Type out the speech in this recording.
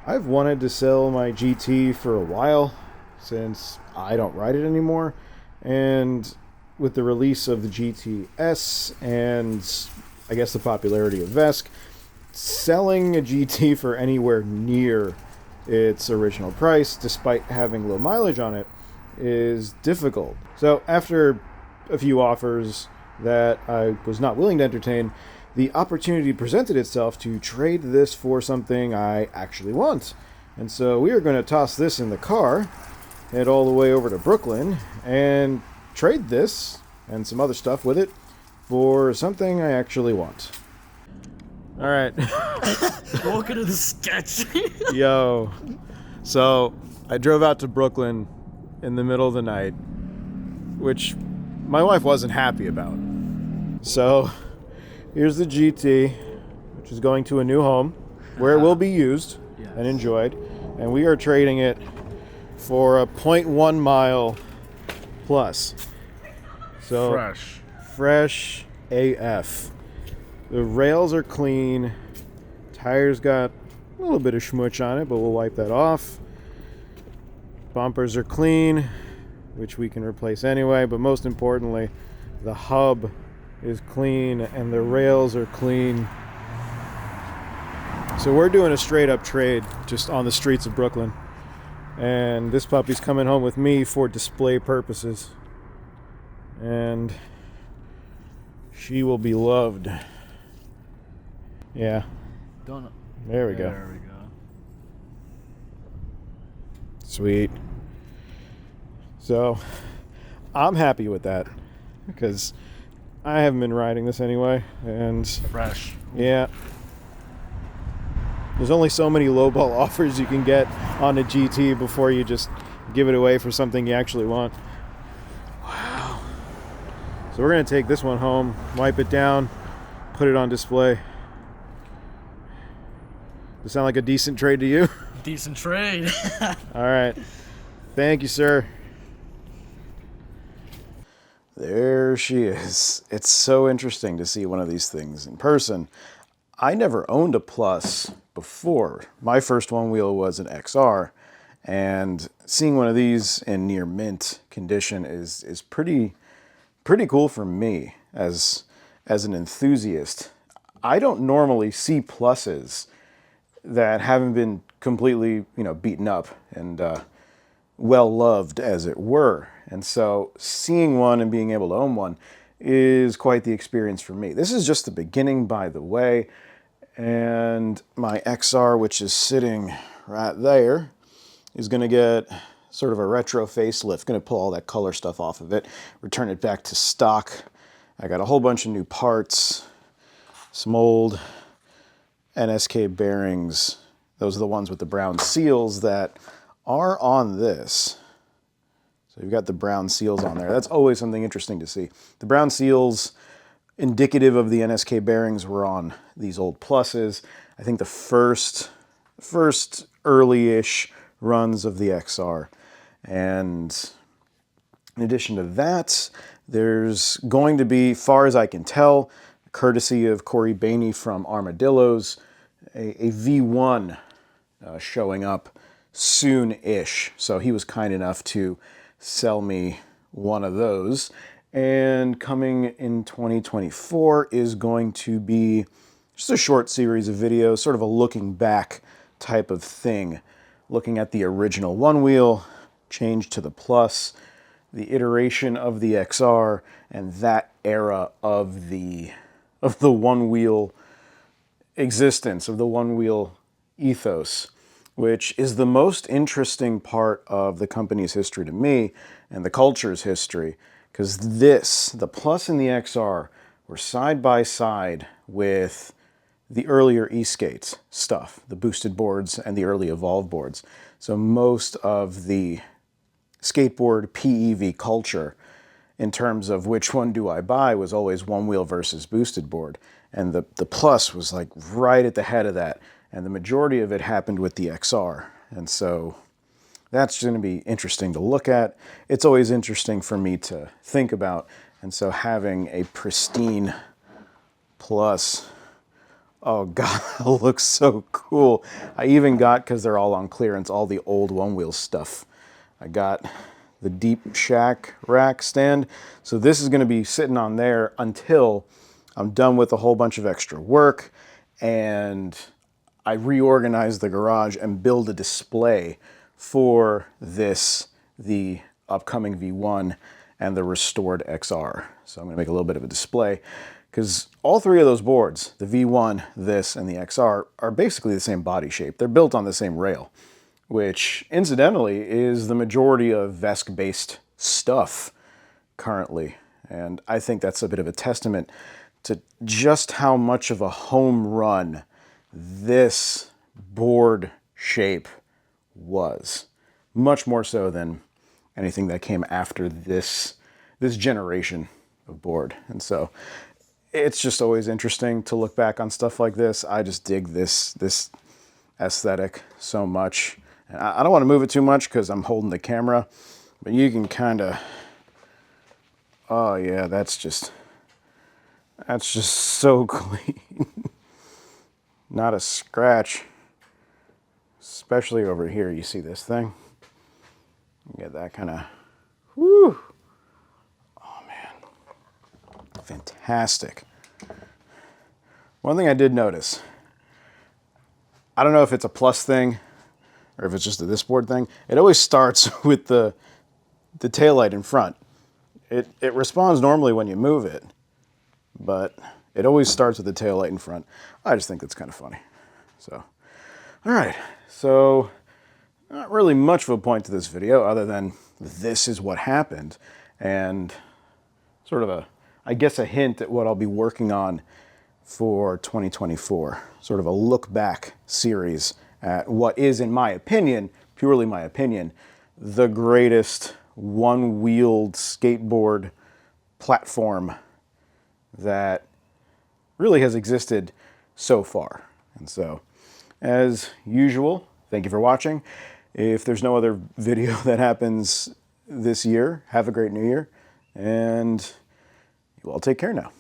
I've wanted to sell my GT for a while since I don't ride it anymore, and with the release of the GTS and I guess the popularity of Vesk, selling a GT for anywhere near its original price, despite having low mileage on it, is difficult. So after a few offers that I was not willing to entertain, the opportunity presented itself to trade this for something I actually want. And so we are going to toss this in the car, head all the way over to Brooklyn, and trade this and some other stuff with it for something I actually want. All right. Welcome to the sketch. Yo. So I drove out to Brooklyn in the middle of the night, which my wife wasn't happy about. So here's the GT, which is going to a new home where it will be used and enjoyed. And we are trading it for a 0.1 mile plus. So fresh AF. The rails are clean. Tires got a little bit of schmutz on it, but we'll wipe that off. Bumpers are clean, which we can replace anyway, but most importantly, the hub is clean and the rails are clean. So we're doing a straight up trade just on the streets of Brooklyn. And this puppy's coming home with me for display purposes. And she will be loved. Yeah. There we go. There we go. Sweet. So I'm happy with that because I haven't been riding this anyway, and Fresh. yeah, there's only so many lowball offers you can get on a GT before you just give it away for something you actually want. Wow. So we're gonna take this one home, wipe it down, put it on display. Does it sound like a decent trade to you? Decent trade. All right. Thank you, sir. There she is. It's so interesting to see one of these things in person. I never owned a Plus before. My first Onewheel was an XR, and seeing one of these in near mint condition is pretty cool for me as an enthusiast. I don't normally see Pluses that haven't been completely, beaten up and well loved, as it were. And so seeing one and being able to own one is quite the experience for me. This is just the beginning, by the way. And my XR, which is sitting right there, is going to get sort of a retro facelift. Going to pull all that color stuff off of it, return it back to stock. I got a whole bunch of new parts, some old NSK bearings. Those are the ones with the brown seals that are on this. So you've got the brown seals on there. That's always something interesting to see. The brown seals, indicative of the NSK bearings, were on these old Pluses. I think the first early-ish runs of the XR. And in addition to that, there's going to be, far as I can tell, courtesy of Corey Bainey from Armadillos, a V1 showing up soon-ish. So he was kind enough to sell me one of those. And coming in 2024 is going to be just a short series of videos, sort of a looking back type of thing. Looking at the original Onewheel, change to the Plus, the iteration of the XR, and that era of the Onewheel existence, of the Onewheel ethos, which is the most interesting part of the company's history to me and the culture's history, because the Plus and the XR were side by side with the earlier E-Skates stuff, the boosted boards and the early Evolve boards. So most of the skateboard PEV culture, in terms of which one do I buy, was always Onewheel versus boosted board. And the Plus was like right at the head of that. And the majority of it happened with the XR. And so that's going to be interesting to look at. It's always interesting for me to think about. And so having a pristine Plus Oh God, it looks so cool. I even got, because they're all on clearance, all the old Onewheel stuff. I got the deep shack rack stand. So this is going to be sitting on there until I'm done with a whole bunch of extra work and I reorganize the garage and build a display for this, the upcoming V1 and the restored XR. So I'm going to make a little bit of a display because all three of those boards, the V1, this, and the XR, are basically the same body shape. They're built on the same rail, which incidentally is the majority of VESC-based stuff currently. And I think that's a bit of a testament to just how much of a home run this board shape was. Much more so than anything that came after this generation of board. And so it's just always interesting to look back on stuff like this. I just dig this aesthetic so much. And I don't want to move it too much because I'm holding the camera, but you can kind of, oh yeah, that's just so clean. Not a scratch. Especially over here, you see this thing? You get that kind of, whoo. Oh man, fantastic. One thing I did notice, I don't know if it's a Plus thing or if it's just a this board thing. It always starts with the taillight in front. It responds normally when you move it, but it always starts with the taillight in front. I just think that's kind of funny. So, all right. So, not really much of a point to this video other than this is what happened and sort of a, I guess, a hint at what I'll be working on for 2024. Sort of a look back series at what is, in my opinion, purely my opinion, the greatest one-wheeled skateboard platform that really has existed so far. And so, as usual, thank you for watching. If there's no other video that happens this year, have a great new year, and you all take care now.